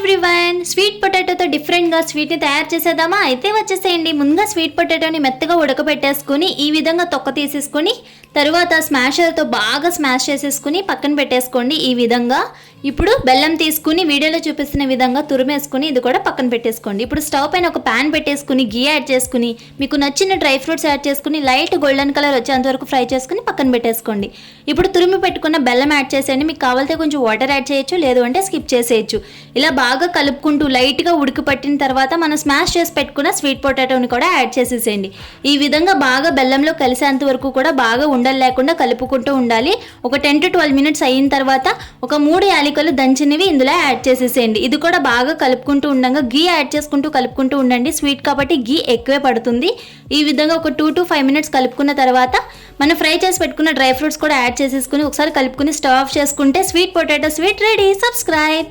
Everyone, sweet పొటాటోతో డిఫరెంట్గా స్వీట్ని తయారు చేసేద్దామా? అయితే వచ్చేసేయండి. ముందుగా స్వీట్ పొటాటోని మెత్తగా ఉడకబెట్టేసుకుని ఈ విధంగా తొక్క తీసేసుకొని తర్వాత స్మాషర్తో బాగా స్మాష్ చేసేసుకుని పక్కన పెట్టేసుకోండి. ఈ విధంగా ఇప్పుడు బెల్లం తీసుకుని వీడియోలో చూపిస్తున్న విధంగా తురిమేసుకుని ఇది కూడా పక్కన పెట్టేసుకోండి. ఇప్పుడు స్టవ్ పైన ఒక ప్యాన్ పెట్టేసుకుని గీ యాడ్ చేసుకుని మీకు నచ్చిన డ్రై ఫ్రూట్స్ యాడ్ చేసుకుని లైట్ గోల్డెన్ కలర్ వచ్చేంత వరకు ఫ్రై చేసుకుని పక్కన పెట్టేసుకోండి. ఇప్పుడు తురిమి పెట్టుకున్న బెల్లం యాడ్ చేసేయండి. మీకు కావాలితే కొంచెం వాటర్ యాడ్ చేయొచ్చు, లేదు అంటే స్కిప్ చేసేయచ్చు. ఇలా బాగా కలుపుకుంటూ లైట్గా ఉడికి పట్టిన తర్వాత మనం స్మాష్ చేసి పెట్టుకున్న స్వీట్ పొటాటోని కూడా యాడ్ చేసేసేయండి. ఈ విధంగా బాగా బెల్లంలో కలిసేంత వరకు కూడా బాగా ఉండలు లేకుండా కలుపుకుంటూ ఉండాలి. ఒక 10 to 12 minutes అయిన తర్వాత ఒక 3 యాలకులు దంచినవి ఇందులో యాడ్ చేసేసేయండి. ఇది కూడా బాగా కలుపుకుంటూ ఉండగా గీ యాడ్ చేసుకుంటూ కలుపుకుంటూ ఉండండి. స్వీట్ కాబట్టి గీ ఎక్కువే పడుతుంది. ఈ విధంగా ఒక 2 to 5 minutes కలుపుకున్న తర్వాత మనం ఫ్రై చేసి పెట్టుకున్న డ్రై ఫ్రూట్స్ కూడా యాడ్ చేసేసుకుని ఒకసారి కలుపుకుని స్టవ్ ఆఫ్ చేసుకుంటే sweet potato sweet ready. Subscribe.